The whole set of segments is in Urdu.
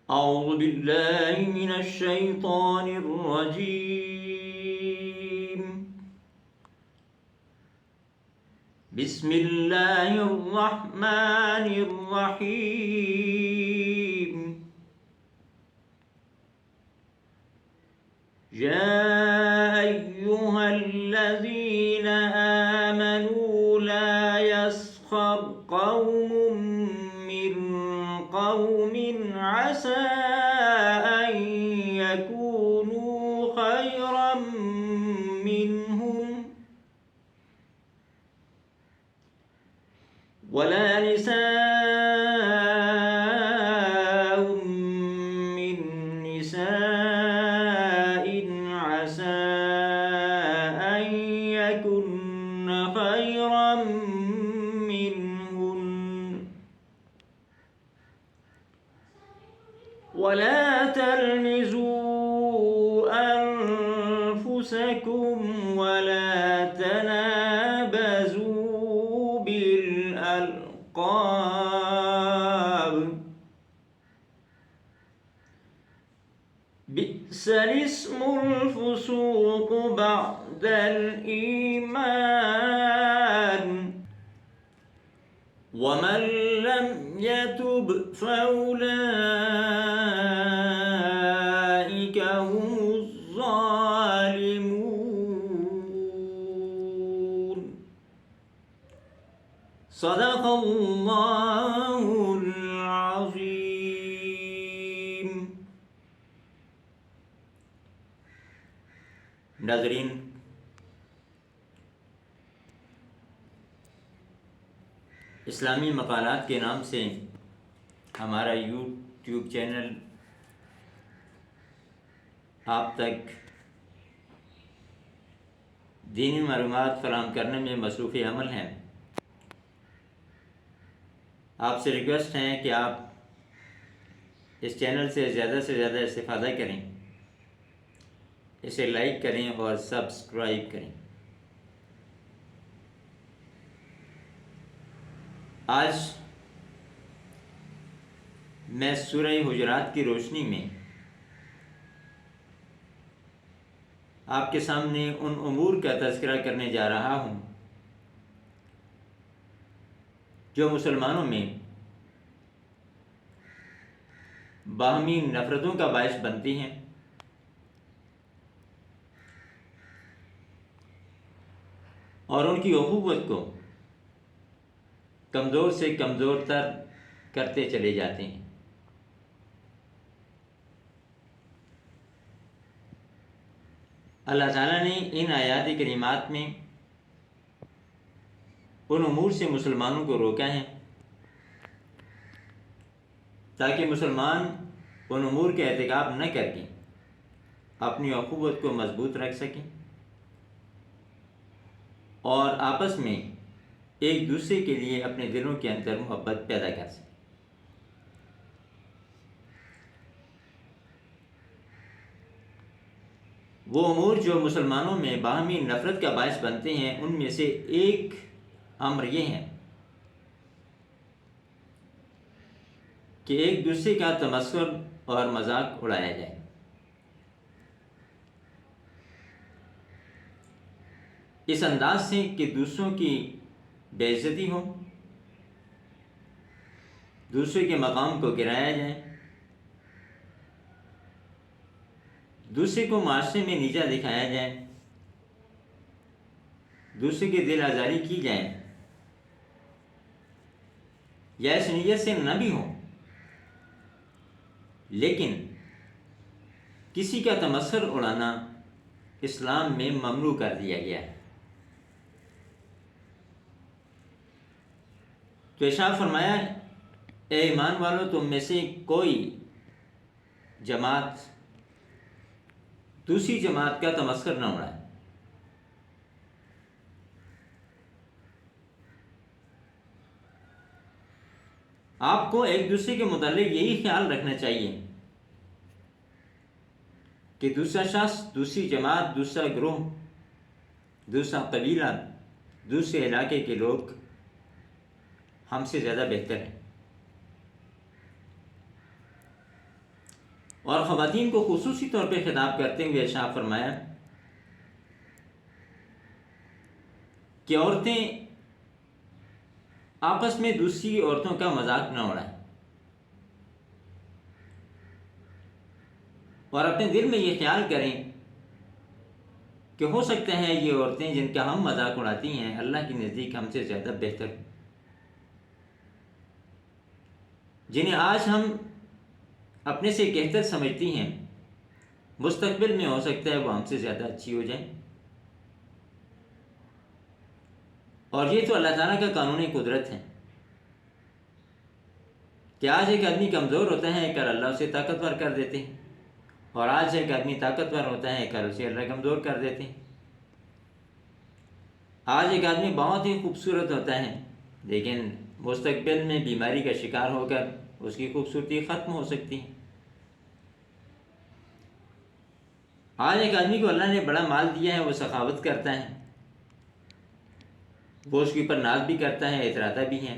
أعوذ بالله من الشيطان الرجيم. بسم الله الرحمن الرحيم. يا أيها الذين آمنوا لا يسخر قوم من قوم عسى أن يكونوا خيرا منهم ولا نساء من نساء عسى أن يكن خيرا منهن ولا تلمزوا أنفسكم ولا تنابزوا بالألقاب بئس الاسم الفسوق بعد الإيمان ومن لم يتب فأولئك هم الظالمون. صدق اللہ العظیم. ناظرین، اسلامی مقالات کے نام سے ہمارا یوٹیوب چینل آپ تک دینی معلومات فراہم کرنے میں مصروف عمل ہیں. آپ سے ریکویسٹ ہے کہ آپ اس چینل سے زیادہ استفادہ کریں، اسے لائک کریں اور سبسکرائب کریں. آج میں سورہ حجرات کی روشنی میں آپ کے سامنے ان امور کا تذکرہ کرنے جا رہا ہوں جو مسلمانوں میں باہمی نفرتوں کا باعث بنتی ہیں اور ان کی اخوت کو کمزور سے کمزور تر کرتے چلے جاتے ہیں. اللہ تعالیٰ نے ان آیات کریمات میں ان امور سے مسلمانوں کو روکا ہے تاکہ مسلمان ان امور کا ارتکاب نہ کر کے اپنی اخوت کو مضبوط رکھ سکیں اور آپس میں ایک دوسرے کے لیے اپنے دلوں کے اندر محبت پیدا کر سکیں. وہ امور جو مسلمانوں میں باہمی نفرت کا باعث بنتے ہیں ان میں سے ایک امر یہ ہے کہ ایک دوسرے کا تمسخر اور مذاق اڑایا جائے. اس انداز سے کہ دوسروں کی بے عزتی ہو، دوسرے کے مقام کو گرایا جائے، دوسرے کو معاشرے میں نیچا دکھایا جائے، دوسرے کی دل آزاری کی جائے، یا اس نیت سے نہ بھی ہو لیکن کسی کا تمسخر اڑانا اسلام میں ممنوع کر دیا گیا ہے. تو ارشاد فرمایا، اے ایمان والو، تم میں سے کوئی جماعت دوسری جماعت کا تمسخر نہ اڑائے. آپ کو ایک دوسرے کے متعلق یہی خیال رکھنا چاہیے کہ دوسرا شخص، دوسری جماعت، دوسرا گروہ، دوسرا قبیلہ، دوسرے علاقے کے لوگ ہم سے زیادہ بہتر ہیں. اور خواتین کو خصوصی طور پہ خطاب کرتے ہوئے ارشاد فرمایا کہ عورتیں آپس میں دوسری عورتوں کا مذاق نہ اڑائیں اور اپنے دل میں یہ خیال کریں کہ ہو سکتا ہے یہ عورتیں جن کا ہم مذاق اڑاتی ہیں اللہ کے نزدیک ہم سے زیادہ بہتر ہیں، جنہیں آج ہم اپنے سے بہتر سمجھتی ہیں مستقبل میں ہو سکتا ہے وہ ہم سے زیادہ اچھی ہو جائیں۔ اور یہ تو اللہ تعالیٰ کا قانون قدرت ہے کہ آج ایک آدمی کمزور ہوتا ہے کل اللہ اسے طاقتور کر دیتے ہیں، اور آج ایک آدمی طاقتور ہوتا ہے کل اسے اللہ کمزور کر دیتے ہیں۔ آج ایک آدمی بہت ہی خوبصورت ہوتا ہے لیکن مستقبل میں بیماری کا شکار ہو کر اس کی خوبصورتی ختم ہو سکتی ہے۔ آج ایک آدمی کو اللہ نے بڑا مال دیا ہے، وہ سخاوت کرتا ہے، وہ اس کے اوپر ناز بھی کرتا ہے، اتراتا بھی ہے،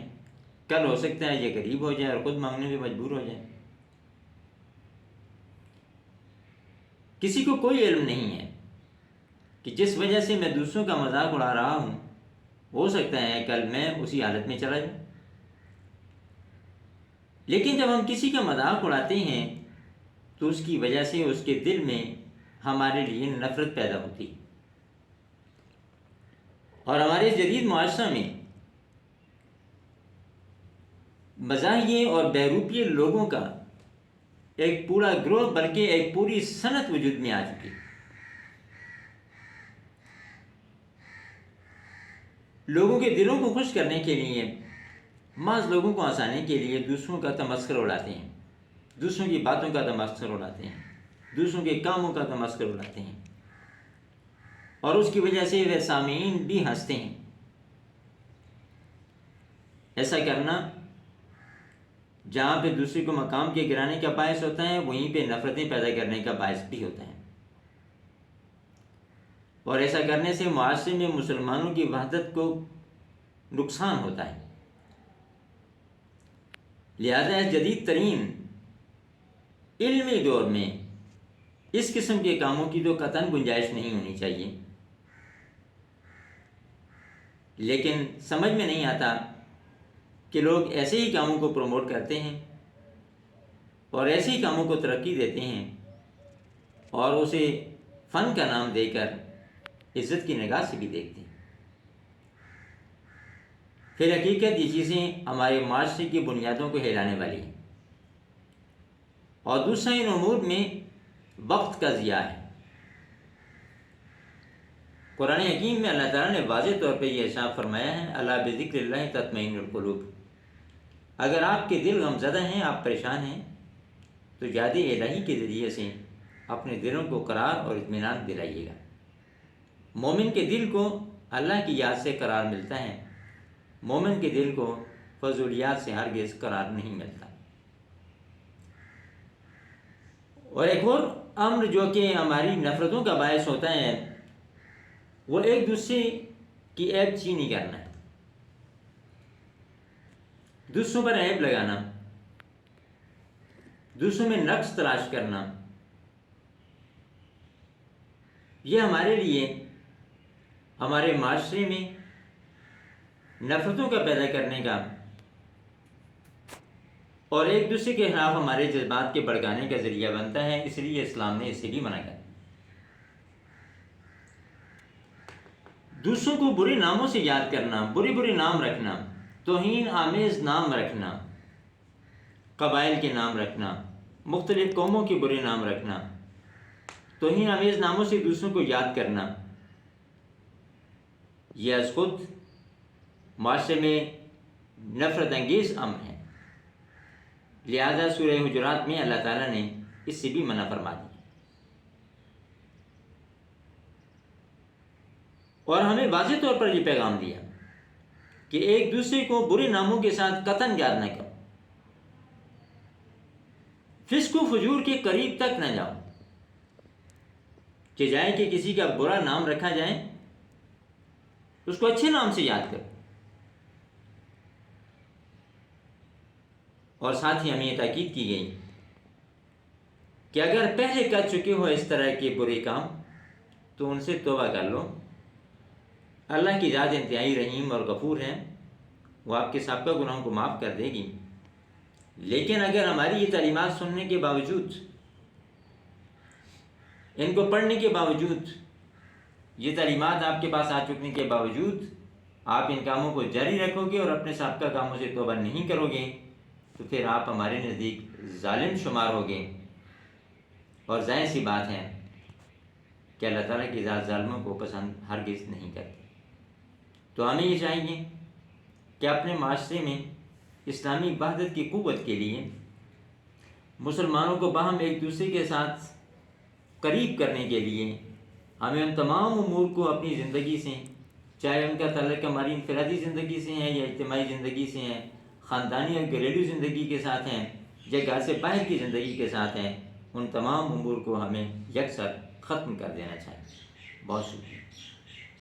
کل ہو سکتا ہے یہ غریب ہو جائے اور خود مانگنے میں مجبور ہو جائے۔ کسی کو کوئی علم نہیں ہے کہ جس وجہ سے میں دوسروں کا مذاق اڑا رہا ہوں ہو سکتا ہے کل میں اسی حالت میں چلا جاؤں۔ لیکن جب ہم کسی کا مذاق اڑاتے ہیں تو اس کی وجہ سے اس کے دل میں ہمارے لیے نفرت پیدا ہوتی ہے، اور ہمارے جدید معاشرہ میں مزاحیے اور بہروپیے لوگوں کا ایک پورا گروہ بلکہ ایک پوری صنعت وجود میں آ چکی ہے۔ لوگوں کے دلوں کو خوش کرنے کے لیے، محض لوگوں کو ہنسانے کے لیے دوسروں کا تمسخر اڑاتے ہیں، دوسروں کی باتوں کا تمسخر اڑاتے ہیں، دوسروں کے کاموں کا تمسخر اڑاتے ہیں، اور اس کی وجہ سے وہ سامعین بھی ہنستے ہیں۔ ایسا کرنا جہاں پہ دوسرے کو مقام کے گرانے کا باعث ہوتا ہے وہیں پہ نفرتیں پیدا کرنے کا باعث بھی ہوتا ہے، اور ایسا کرنے سے معاشرے میں مسلمانوں کی وحدت کو نقصان ہوتا ہے۔ لہذا جدید ترین علمی دور میں اس قسم کے کاموں کی تو قطعاً گنجائش نہیں ہونی چاہیے، لیکن سمجھ میں نہیں آتا کہ لوگ ایسے ہی کاموں کو پروموٹ کرتے ہیں اور ایسے ہی کاموں کو ترقی دیتے ہیں اور اسے فن کا نام دے کر عزت کی نگاہ سے بھی دیکھتے ہیں۔ پھر حقیقت یہ چیزیں ہمارے معاشرے کی بنیادوں کو ہلانے والی ہیں، اور دوسرا ان امور میں وقت کا ضیاع ہے۔ قرآن حکیم میں اللہ تعالیٰ نے واضح طور پہ یہ ارشاد فرمایا ہے، الا بذکر اللہ تطمئن القلوب۔ اگر آپ کے دل غمزدہ ہیں، آپ پریشان ہیں، تو یاد الہی کے ذریعے سے اپنے دلوں کو قرار اور اطمینان دلائیے گا۔ مومن کے دل کو اللہ کی یاد سے قرار ملتا ہے، مومن کے دل کو فضولیات سے ہرگز قرار نہیں ملتا۔ اور ایک اور امر جو کہ ہماری نفرتوں کا باعث ہوتا ہے وہ ایک دوسرے کی عیب چینی کرنا ہے، دوسروں پر عیب لگانا، دوسروں میں نقص تلاش کرنا، یہ ہمارے لیے ہمارے معاشرے میں نفرتوں کا پیدا کرنے کا اور ایک دوسرے کے خلاف ہمارے جذبات کے بھڑکانے کا ذریعہ بنتا ہے۔ اس لیے اسلام نے اسے بھی منع کیا۔ دوسروں کو برے ناموں سے یاد کرنا، برے نام رکھنا، توہین آمیز نام رکھنا، قبائل کے نام رکھنا، مختلف قوموں کے برے نام رکھنا، توہین آمیز ناموں سے دوسروں کو یاد کرنا، یہ از خود معاشرے میں نفرت انگیز امر ہے۔ لہذا سورہ حجرات میں اللہ تعالیٰ نے اس سے بھی منع فرما دیا، اور ہمیں واضح طور پر یہ پیغام دیا کہ ایک دوسرے کو برے ناموں کے ساتھ قطعاً یاد نہ کرو، فسق و فجور کے قریب تک نہ جاؤ کہ جائے کہ کسی کا برا نام رکھا جائے، اس کو اچھے نام سے یاد کرو۔ اور ساتھ ہی ہمیں یہ تاکید کی گئی کہ اگر پہلے کر چکے ہو اس طرح کے برے کام تو ان سے توبہ کر لو۔ اللہ کی ذات انتہائی رحیم اور غفور ہے، وہ آپ کے سابقہ گناہوں کو معاف کر دے گی۔ لیکن اگر ہماری یہ تعلیمات سننے کے باوجود، ان کو پڑھنے کے باوجود، یہ تعلیمات آپ کے پاس آ چکنے کے باوجود آپ ان کاموں کو جاری رکھو گے اور اپنے سابقہ کاموں سے توبہ نہیں کرو گے تو پھر آپ ہمارے نزدیک ظالم شمار ہوگے، اور ظاہر سی بات ہے کہ اللہ تعالیٰ کی ذات ظالموں کو پسند ہرگز نہیں کرتی۔ تو ہمیں یہ چاہیے کہ اپنے معاشرے میں اسلامی وحدت کی قوت کے لیے مسلمانوں کو باہم ایک دوسرے کے ساتھ قریب کرنے کے لیے ہمیں ان تمام امور کو اپنی زندگی سے، چاہے ان کا تعلق ہماری انفرادی زندگی سے ہے یا اجتماعی زندگی سے ہے، خاندانی اور گھریلو زندگی کے ساتھ ہیں یا گھر سے باہر کی زندگی کے ساتھ ہیں، ان تمام امور کو ہمیں یکسر ختم کر دینا چاہیے۔ بہت شکریہ۔